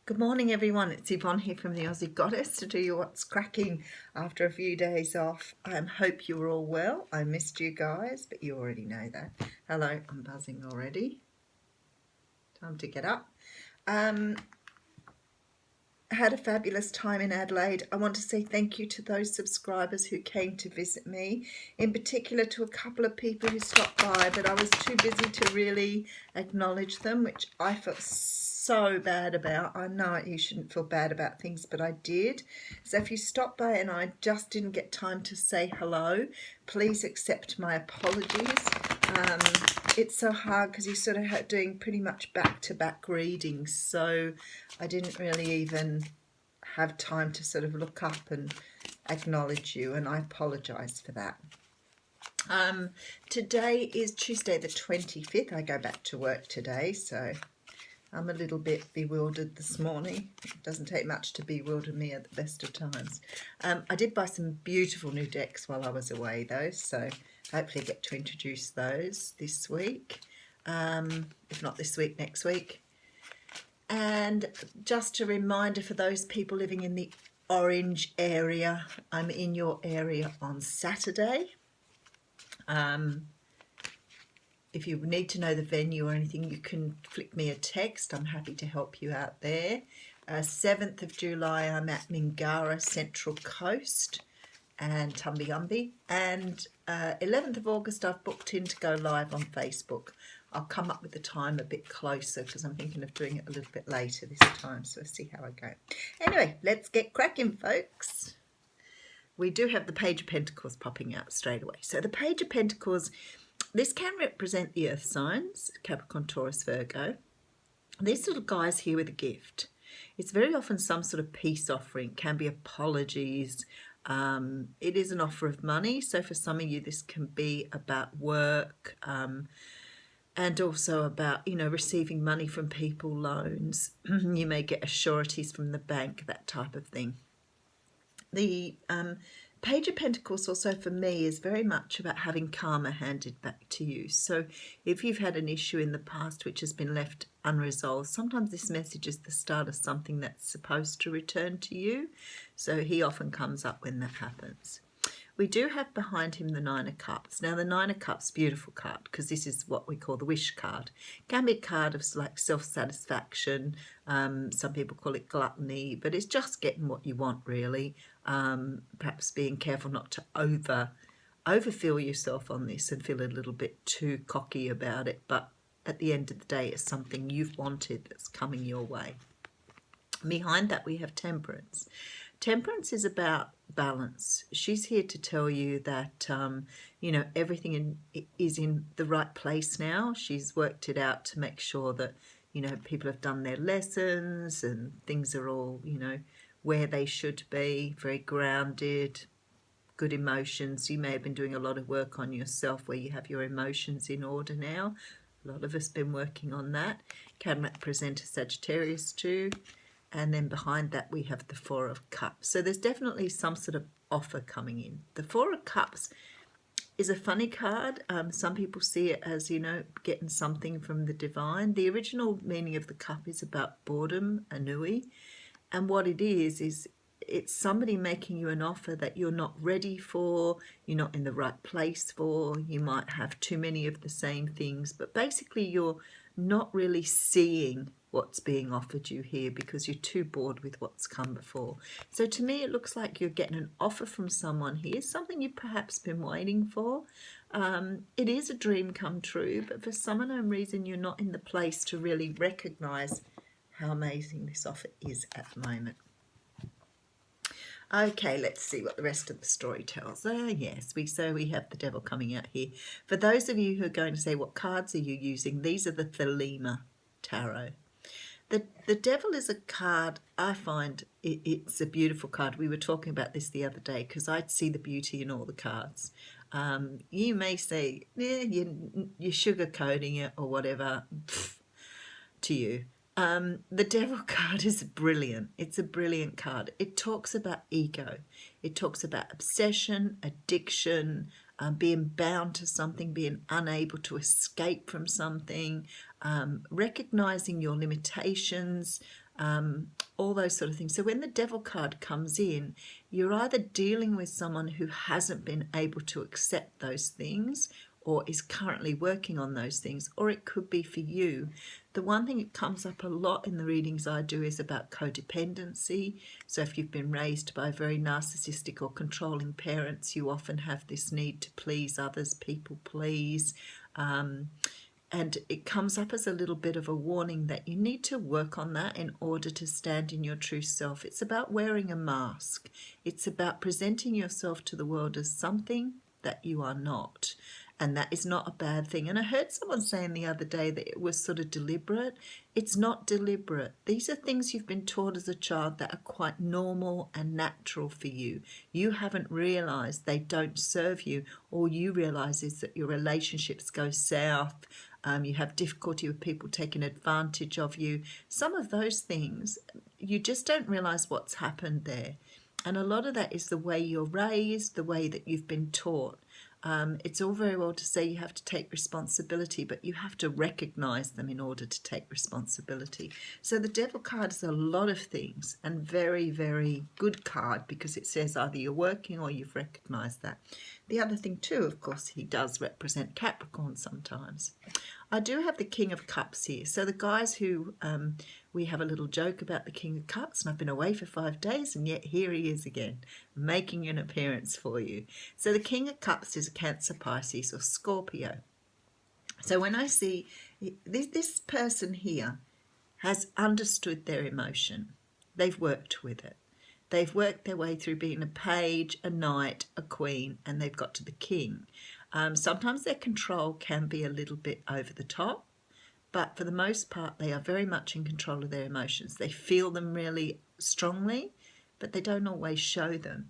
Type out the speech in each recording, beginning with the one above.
Good morning, everyone. It's Yvonne here from the Aussie Goddess to do your What's Cracking after a few days off. I hope you're all well. I missed you guys, but you already know that. Hello, I'm buzzing already. Time to get up. Had a fabulous time in Adelaide. I want to say thank you to those subscribers who came to visit me, in particular to a couple of people who stopped by, but I was too busy to really acknowledge them, which I felt so bad about. I know you shouldn't feel bad about things, but I did. So if you stopped by and I just didn't get time to say hello, please accept my apologies. It's so hard because you're sort of doing pretty much back-to-back readings, so I didn't really even have time to sort of look up and acknowledge you, and I apologise for that. Today is Tuesday the 25th. I go back to work today, so I'm a little bit bewildered this morning. It doesn't take much to bewilder me at the best of times. I did buy some beautiful new decks while I was away though, so hopefully I get to introduce those this week. If not this week, next week. And just a reminder for those people living in the Orange area, I'm in your area on Saturday. If you need to know the venue or anything, you can flick me a text. I'm happy to help you out there. 7th of July, I'm at Mingara Central Coast and Tumby-Umby. And 11th of August, I've booked in to go live on Facebook. I'll come up with the time a bit closer because I'm thinking of doing it a little bit later this time. So we'll see how I go. Anyway, let's get cracking, folks. We do have the Page of Pentacles popping out straight away. So the Page of Pentacles, this can represent the earth signs, Capricorn, Taurus, Virgo. These little guys here with a gift. It's very often some sort of peace offering, can be apologies. It is an offer of money. So for some of you, this can be about work and also about, receiving money from people, loans. You may get sureties from the bank, that type of thing. The Page of Pentacles also for me is very much about having karma handed back to you. So if you've had an issue in the past which has been left unresolved, sometimes this message is the start of something that's supposed to return to you. So he often comes up when that happens. We do have behind him the Nine of Cups. Now the Nine of Cups, beautiful card, because this is what we call the wish card. It can be a card of like self-satisfaction. Some people call it gluttony, but it's just getting what you want really. Perhaps being careful not to overfill yourself on this and feel a little bit too cocky about it. But at the end of the day, it's something you've wanted that's coming your way. Behind that, we have Temperance. Temperance is about balance. She's here to tell you that, everything is in the right place now. She's worked it out to make sure that, people have done their lessons and things are all, where they should be, very grounded, good emotions. You may have been doing a lot of work on yourself where you have your emotions in order now. A lot of us have been working on that. Can represent a Sagittarius too. And then behind that we have the Four of Cups. So there's definitely some sort of offer coming in. The Four of Cups is a funny card. Some people see it as, getting something from the divine. The original meaning of the cup is about boredom, ennui. And what it is it's somebody making you an offer that you're not ready for, you're not in the right place for, you might have too many of the same things, but basically you're not really seeing what's being offered you here because you're too bored with what's come before. So to me, it looks like you're getting an offer from someone here, something you've perhaps been waiting for. It is a dream come true, but for some unknown reason, you're not in the place to really recognize how amazing this offer is at the moment. Okay, let's see what the rest of the story tells. Yes, we have the Devil coming out here. For those of you who are going to say, what cards are you using? These are the Thelema Tarot. The Devil is a card, I find it's a beautiful card. We were talking about this the other day because I'd see the beauty in all the cards. You may say, you're sugarcoating it or whatever, to you. The Devil card is brilliant. It's a brilliant card. It talks about ego. It talks about obsession, addiction, being bound to something, being unable to escape from something, recognizing your limitations, all those sort of things. So when the devil card comes in, you're either dealing with someone who hasn't been able to accept those things or is currently working on those things, or it could be for you. The one thing that comes up a lot in the readings I do is about codependency. So if you've been raised by very narcissistic or controlling parents, you often have this need to please others, people please. And it comes up as a little bit of a warning that you need to work on that in order to stand in your true self. It's about wearing a mask. It's about presenting yourself to the world as something that you are not. And that is not a bad thing. And I heard someone saying the other day that it was sort of deliberate. It's not deliberate. These are things you've been taught as a child that are quite normal and natural for you. You haven't realised they don't serve you. All you realise is that your relationships go south. You have difficulty with people taking advantage of you. Some of those things, you just don't realise what's happened there. And a lot of that is the way you're raised, the way that you've been taught. It's all very well to say you have to take responsibility, but you have to recognise them in order to take responsibility. So the devil card is a lot of things, and very, very good card, because it says either you're working or you've recognised that. The other thing too, of course, he does represent Capricorn sometimes. I do have the King of Cups here. So the guys who, we have a little joke about the King of Cups, and I've been away for 5 days, and yet here he is again, making an appearance for you. So the King of Cups is a Cancer, Pisces, or Scorpio. So when I see this person here has understood their emotion, they've worked with it. They've worked their way through being a page, a knight, a queen, and they've got to the king. Sometimes their control can be a little bit over the top, but for the most part, they are very much in control of their emotions. They feel them really strongly, but they don't always show them.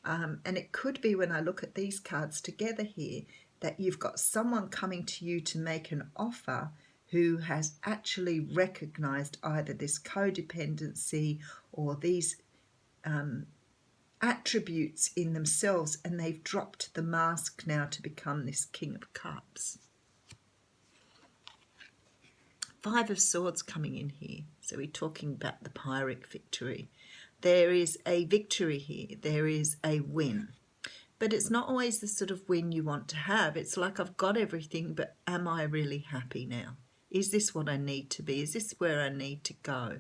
And it could be, when I look at these cards together here, that you've got someone coming to you to make an offer who has actually recognised either this codependency or these attributes in themselves, and they've dropped the mask now to become this King of Cups. 5 of Swords coming in here. So we're talking about the Pyrrhic victory. There is a victory here. There is a win. But it's not always the sort of win you want to have. It's like, I've got everything, but am I really happy now? Is this what I need to be? Is this where I need to go?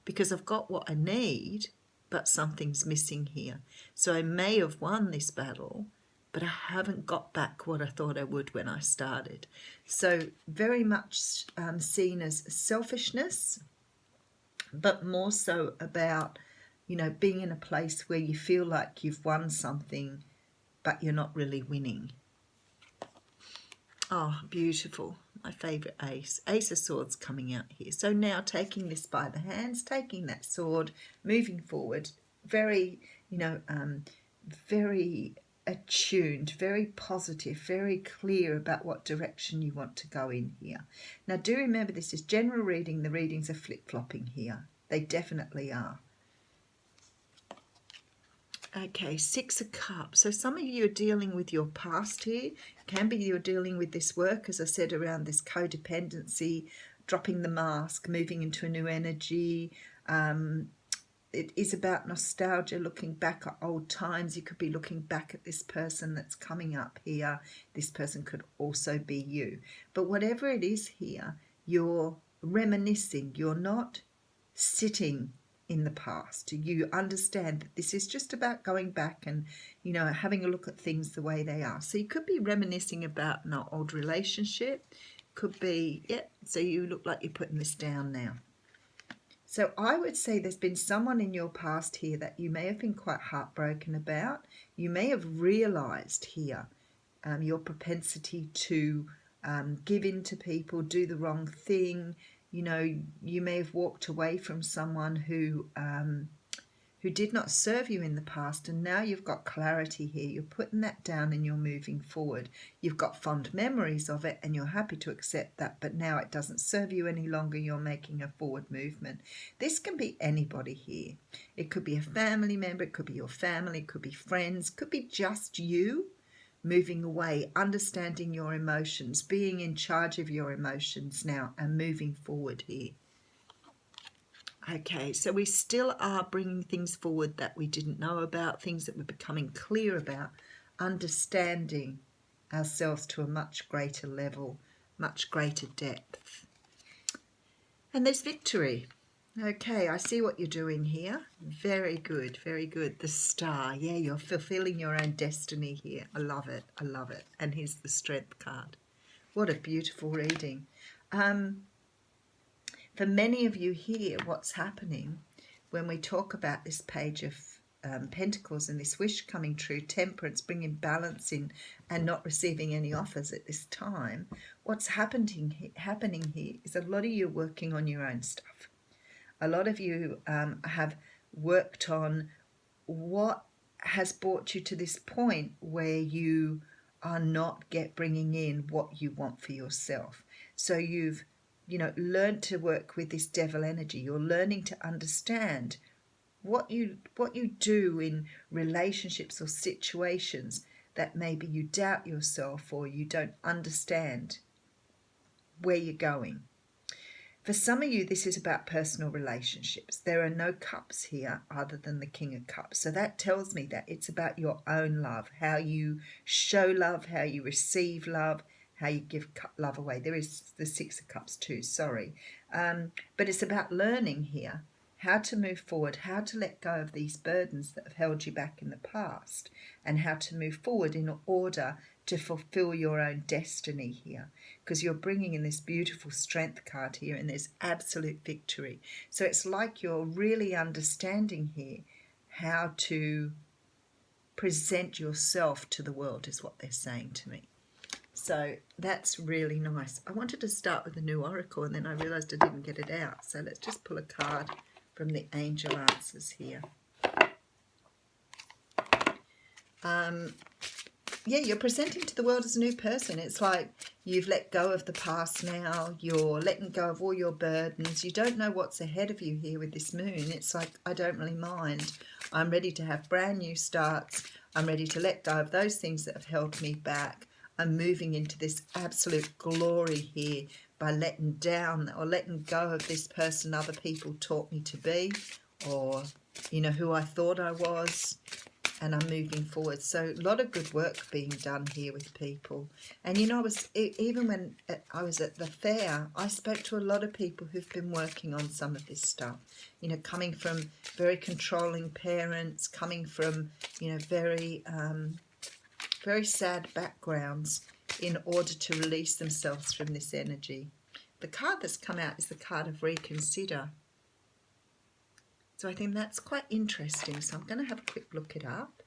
Because I've got what I need, but something's missing here. So I may have won this battle, but I haven't got back what I thought I would when I started. So very much seen as selfishness, but more so about, being in a place where you feel like you've won something, but you're not really winning. Oh, beautiful. My favourite ace. Ace of Swords coming out here. So now taking this by the hands, taking that sword, moving forward, very, very attuned, very positive, very clear about what direction you want to go in here. Now, do remember, this is general reading. The readings are flip-flopping here. They definitely are. Okay, 6 of Cups. So some of you are dealing with your past here. Can be you're dealing with this work, as I said, around this codependency, dropping the mask, moving into a new energy. It is about nostalgia, looking back at old times. You could be looking back at this person that's coming up here. This person could also be you. But whatever it is here, you're reminiscing. You're not sitting in the past. You understand that this is just about going back and, having a look at things the way they are. So you could be reminiscing about an old relationship. Could be, so you look like you're putting this down now. So I would say there's been someone in your past here that you may have been quite heartbroken about. You may have realised here your propensity to give in to people, do the wrong thing. You may have walked away from someone who did not serve you in the past, and now you've got clarity here. You're putting that down and you're moving forward. You've got fond memories of it and you're happy to accept that, but now it doesn't serve you any longer. You're making a forward movement. This can be anybody here. It could be a family member, it could be your family, it could be friends, it could be just you. Moving away, understanding your emotions, being in charge of your emotions now, and moving forward here. Okay, so we still are bringing things forward that we didn't know about, things that we're becoming clear about, understanding ourselves to a much greater level, much greater depth. And there's victory. Okay, I see what you're doing here. Very good, very good. The star. Yeah, you're fulfilling your own destiny here. I love it. I love it. And here's the strength card. What a beautiful reading. For many of you here, what's happening when we talk about this page of Pentacles and this wish coming true, temperance, bringing balance in and not receiving any offers at this time, what's happening here is a lot of you working on your own stuff. A lot of you have worked on what has brought you to this point where you are not bringing in what you want for yourself. So you've learned to work with this devil energy. You're learning to understand what you do in relationships or situations that maybe you doubt yourself or you don't understand where you're going. For some of you, this is about personal relationships. There are no cups here other than the King of Cups. So that tells me that it's about your own love, how you show love, how you receive love, how you give love away. There is the Six of Cups too, sorry. But it's about learning here how to move forward, how to let go of these burdens that have held you back in the past, and how to move forward in order to fulfill your own destiny here, because you're bringing in this beautiful strength card here and there's absolute victory. So it's like you're really understanding here how to present yourself to the world is what they're saying to me. So that's really nice. I wanted to start with a new oracle and then I realized I didn't get it out. So let's just pull a card from the angel answers here. Yeah, you're presenting to the world as a new person. It's like you've let go of the past now. You're letting go of all your burdens. You don't know what's ahead of you here with this moon. It's like, I don't really mind. I'm ready to have brand new starts. I'm ready to let go of those things that have held me back. I'm moving into this absolute glory here by letting down or letting go of this person other people taught me to be, or, who I thought I was. And I'm moving forward. So a lot of good work being done here with people. And even when I was at the fair, I spoke to a lot of people who've been working on some of this stuff. Coming from very controlling parents, coming from very very sad backgrounds in order to release themselves from this energy. The card that's come out is the card of reconsider. So I think that's quite interesting. So I'm going to have a quick look it up.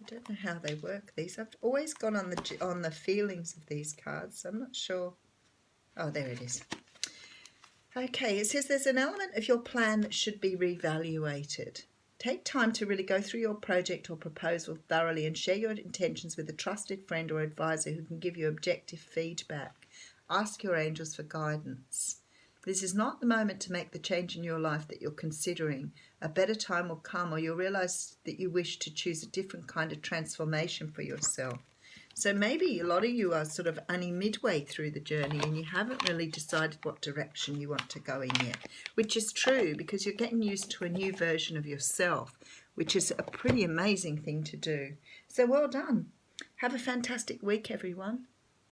I don't know how they work these. I've always gone on the feelings of these cards. So I'm not sure. Oh, there it is. Okay, it says there's an element of your plan that should be reevaluated. Take time to really go through your project or proposal thoroughly and share your intentions with a trusted friend or advisor who can give you objective feedback. Ask your angels for guidance. This is not the moment to make the change in your life that you're considering. A better time will come, or you'll realize that you wish to choose a different kind of transformation for yourself. So maybe a lot of you are sort of only midway through the journey and you haven't really decided what direction you want to go in yet, which is true because you're getting used to a new version of yourself, which is a pretty amazing thing to do. So well done. Have a fantastic week, everyone.